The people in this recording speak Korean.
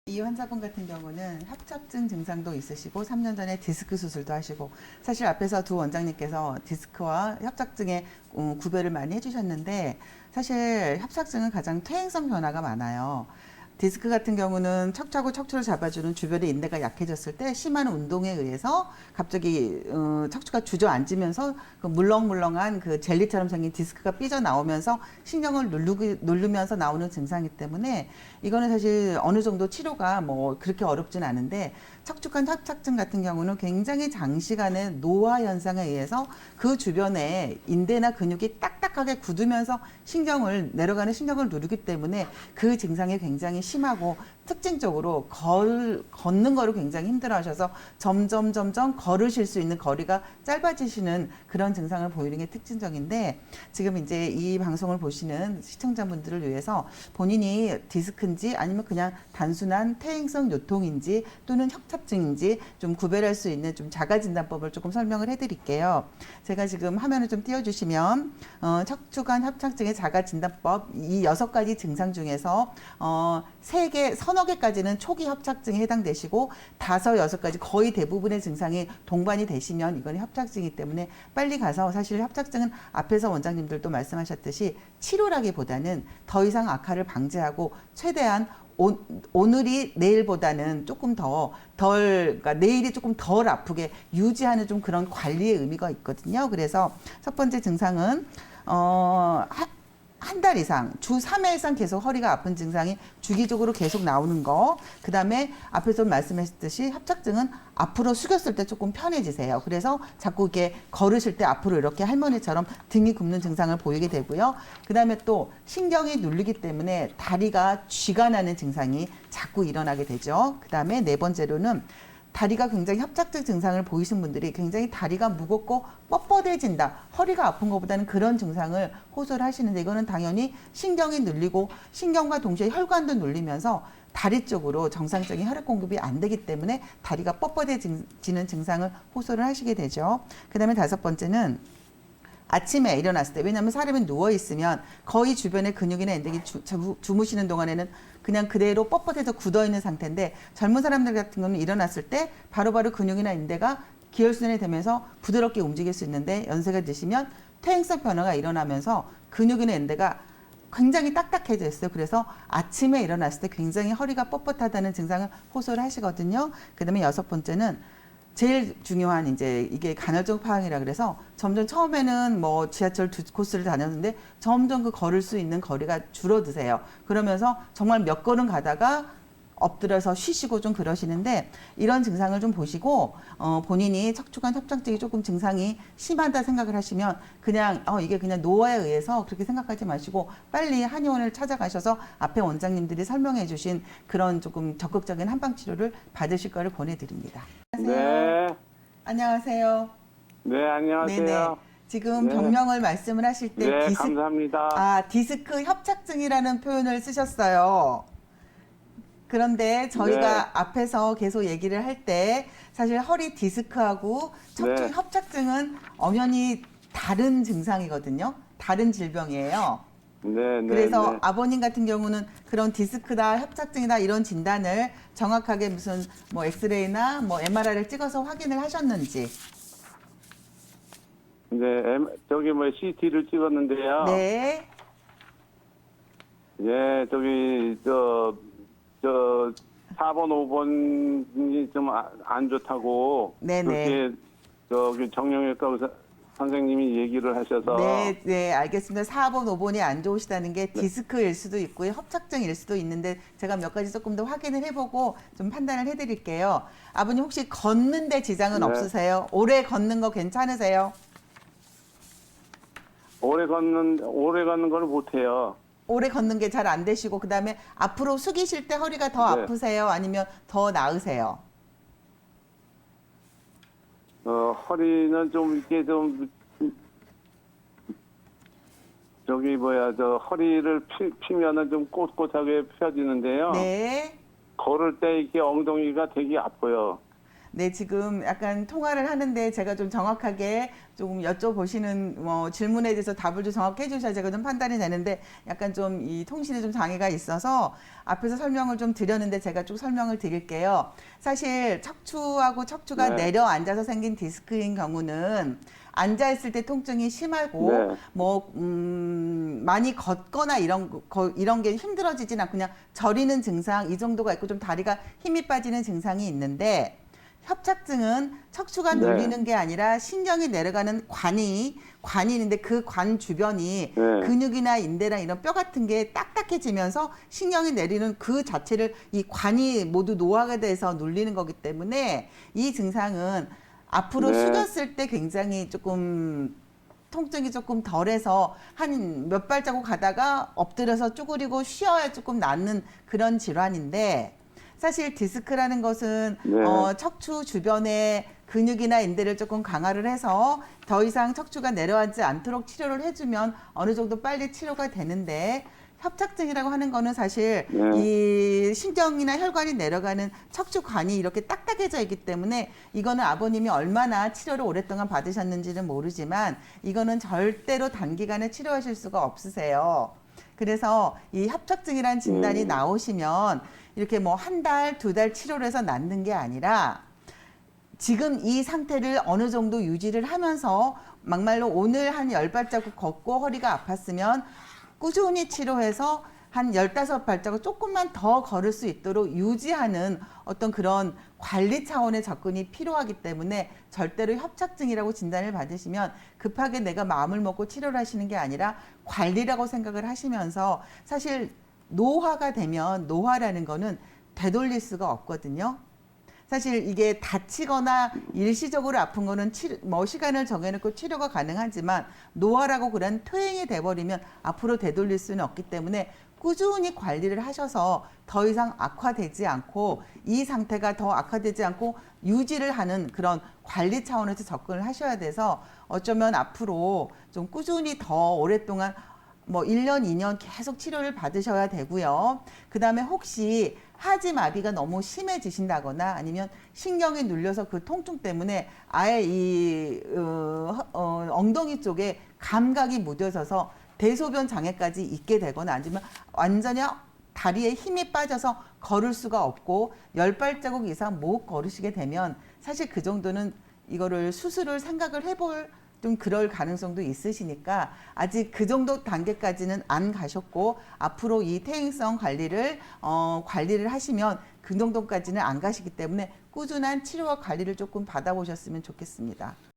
이 환자분 같은 경우는 협착증 증상도 있으시고 3년 전에 디스크 수술도 하시고 사실 앞에서 두 원장님께서 디스크와 협착증의 구별을 많이 해주셨는데 사실 협착증은 가장 퇴행성 변화가 많아요. 디스크 같은 경우는 척추하고 척추를 잡아주는 주변의 인대가 약해졌을 때 심한 운동에 의해서 갑자기 척추가 주저앉으면서 그 물렁물렁한 그 젤리처럼 생긴 디스크가 삐져나오면서 신경을 누르면서 나오는 증상이기 때문에 이거는 사실 어느 정도 치료가 뭐 그렇게 어렵진 않은데 척추관 협착증 같은 경우는 굉장히 장시간의 노화 현상에 의해서 그 주변에 인대나 근육이 딱딱하게 굳으면서 내려가는 신경을 누르기 때문에 그 증상이 굉장히 심하고 특징적으로 걷는 거를 굉장히 힘들어 하셔서 점점 걸으실 수 있는 거리가 짧아지시는 그런 증상을 보이는 게 특징적인데 지금 이제 이 방송을 보시는 시청자분들을 위해서 본인이 디스크인지 아니면 그냥 단순한 퇴행성 요통인지 또는 협착증인지 좀 구별할 수 있는 좀 자가진단법을 조금 설명을 해드릴게요. 제가 지금 화면을 좀 띄워주시면 척추관 협착증의 자가진단법 이 6가지 증상 중에서 3개, 서너 개까지는 초기 협착증에 해당되시고 5, 6가지 거의 대부분의 증상이 동반이 되시면 이건 협착증이기 때문에 빨리 가서 사실 협착증은 앞에서 원장님들도 말씀하셨듯이 치료라기보다는 더 이상 악화를 방지하고 최대한 오늘이 내일보다는 조금 그러니까 내일이 조금 덜 아프게 유지하는 좀 그런 관리의 의미가 있거든요. 그래서 첫 번째 증상은, 한 달 이상, 주 3회 이상 계속 허리가 아픈 증상이 주기적으로 계속 나오는 거. 그 다음에 앞에서 말씀하셨듯이 협착증은 앞으로 숙였을 때 조금 편해지세요. 그래서 자꾸 이렇게 걸으실 때 앞으로 이렇게 할머니처럼 등이 굽는 증상을 보이게 되고요. 그 다음에 또 신경이 눌리기 때문에 다리가 쥐가 나는 증상이 자꾸 일어나게 되죠. 그 다음에 네 번째로는 다리가 굉장히 협착증 증상을 보이신 분들이 굉장히 다리가 무겁고 뻣뻣해진다. 허리가 아픈 것보다는 그런 증상을 호소를 하시는데 이거는 당연히 신경이 눌리고 신경과 동시에 혈관도 눌리면서 다리 쪽으로 정상적인 혈액 공급이 안 되기 때문에 다리가 뻣뻣해지는 증상을 호소를 하시게 되죠. 그 다음에 5번째는 아침에 일어났을 때, 왜냐하면 사람이 누워있으면 거의 주변에 근육이나 인대가 주무시는 동안에는 그냥 그대로 뻣뻣해서 굳어있는 상태인데 젊은 사람들 같은 경우는 일어났을 때 바로바로 근육이나 인대가 기혈순환이 되면서 부드럽게 움직일 수 있는데 연세가 드시면 퇴행성 변화가 일어나면서 근육이나 인대가 굉장히 딱딱해져 있어요. 그래서 아침에 일어났을 때 굉장히 허리가 뻣뻣하다는 증상을 호소를 하시거든요. 그 다음에 6번째는 제일 중요한 이제 이게 간헐적 파항이라 그래서 점점 처음에는 뭐 지하철 2코스를 다녔는데 점점 그 걸을 수 있는 거리가 줄어드세요. 그러면서 정말 몇 걸음 가다가 엎드려서 쉬시고 좀 그러시는데 이런 증상을 좀 보시고 본인이 척추관 협착증이 조금 증상이 심하다 생각을 하시면 그냥 이게 그냥 노화에 의해서 그렇게 생각하지 마시고 빨리 한의원을 찾아가셔서 앞에 원장님들이 설명해 주신 그런 조금 적극적인 한방 치료를 받으실 거를 권해드립니다. 안녕하세요. 네, 안녕하세요. 네, 네네. 안녕하세요. 지금 네, 병명을 말씀을 하실 때 네, 감사합니다. 디스크 협착증이라는 표현을 쓰셨어요. 그런데 네, 저희가 앞에서 계속 얘기를 할 때 사실 허리 디스크하고 척추 네, 협착증은 엄연히 다른 증상이거든요. 다른 질병이에요. 네, 네, 그래서 네. 아버님 같은 경우는 그런 디스크다, 협착증이다 이런 진단을 정확하게 무슨 뭐 엑스레이나 뭐 MRI를 찍어서 확인을 하셨는지. 네, 저기 뭐 CT를 찍었는데요. 네. 예, 저기 저 4번, 5번이 좀 안 좋다고 네네. 그렇게 저기 정형외과 의사 선생님이 얘기를 하셔서 네, 네, 알겠습니다. 4번, 5번이 안 좋으시다는 게 네, 디스크일 수도 있고요. 협착증일 수도 있는데 제가 몇 가지 조금 더 확인을 해보고 좀 판단을 해드릴게요. 아버님 혹시 걷는데 지장은 네. 없으세요? 오래 걷는 거 괜찮으세요? 오래 걷는 걸 못해요. 오래 걷는 게 잘 안 되시고 그다음에 앞으로 숙이실 때 허리가 더 네, 아프세요? 아니면 더 나으세요? 허리는 좀 이렇게 좀 저기 뭐야 저 허리를 피면은 좀 꼿꼿하게 펴지는데요. 네. 걸을 때 이렇게 엉덩이가 되게 아파요. 네, 지금 약간 통화를 하는데 제가 좀 정확하게 조금 여쭤보시는 질문에 대해서 답을 좀 정확히 해주셔야 제가 좀 판단이 되는데 약간 좀 이 통신에 좀 장애가 있어서 앞에서 설명을 좀 드렸는데 제가 쭉 설명을 드릴게요. 사실 척추하고 척추가 네. 내려앉아서 생긴 디스크인 경우는 앉아있을 때 통증이 심하고 네. 많이 걷거나 이런 게 힘들어지진 않고 그냥 저리는 증상 이 정도가 있고 좀 다리가 힘이 빠지는 증상이 있는데 협착증은 척추가 네. 눌리는 게 아니라 신경이 내려가는 관이 있는데 그 관 주변이 네. 근육이나 인대나 이런 뼈 같은 게 딱딱해지면서 신경이 내리는 그 자체를 이 관이 모두 노화가 돼서 눌리는 거기 때문에 이 증상은 앞으로 네. 숙였을 때 굉장히 조금 통증이 조금 덜해서 한 몇 발자국 가다가 엎드려서 쭈그리고 쉬어야 조금 낫는 그런 질환인데 사실 디스크라는 것은 네. 척추 주변에 근육이나 인대를 조금 강화를 해서 더 이상 척추가 내려앉지 않도록 치료를 해주면 어느 정도 빨리 치료가 되는데 협착증이라고 하는 거는 사실 네. 이 신경이나 혈관이 내려가는 척추관이 이렇게 딱딱해져 있기 때문에 이거는 아버님이 얼마나 치료를 오랫동안 받으셨는지는 모르지만 이거는 절대로 단기간에 치료하실 수가 없으세요. 그래서 이 협착증이라는 진단이 나오시면 이렇게 뭐 한 달, 두 달 치료를 해서 낫는 게 아니라 지금 이 상태를 어느 정도 유지를 하면서 막말로 오늘 한 10발자국 걷고 허리가 아팠으면 꾸준히 치료해서 한 15발자국 조금만 더 걸을 수 있도록 유지하는 어떤 그런 관리 차원의 접근이 필요하기 때문에 절대로 협착증이라고 진단을 받으시면 급하게 내가 마음을 먹고 치료를 하시는 게 아니라 관리라고 생각을 하시면서 사실 노화가 되면 노화라는 거는 되돌릴 수가 없거든요. 사실 이게 다치거나 일시적으로 아픈 거는 시간을 정해놓고 치료가 가능하지만 노화라고 그런 퇴행이 돼버리면 앞으로 되돌릴 수는 없기 때문에 꾸준히 관리를 하셔서 더 이상 악화되지 않고 이 상태가 더 악화되지 않고 유지를 하는 그런 관리 차원에서 접근을 하셔야 돼서 어쩌면 앞으로 좀 꾸준히 더 오랫동안 뭐 1년, 2년 계속 치료를 받으셔야 되고요. 그 다음에 혹시 하지마비가 너무 심해지신다거나 아니면 신경이 눌려서 그 통증 때문에 아예 이 엉덩이 쪽에 감각이 무뎌져서 대소변 장애까지 있게 되거나 아니면 완전히 다리에 힘이 빠져서 걸을 수가 없고 10발자국 이상 못 걸으시게 되면 사실 그 정도는 이거를 수술을 생각을 해볼 좀 그럴 가능성도 있으시니까 아직 그 정도 단계까지는 안 가셨고 앞으로 이 퇴행성 관리를 하시면 그 정도까지는 안 가시기 때문에 꾸준한 치료와 관리를 조금 받아보셨으면 좋겠습니다.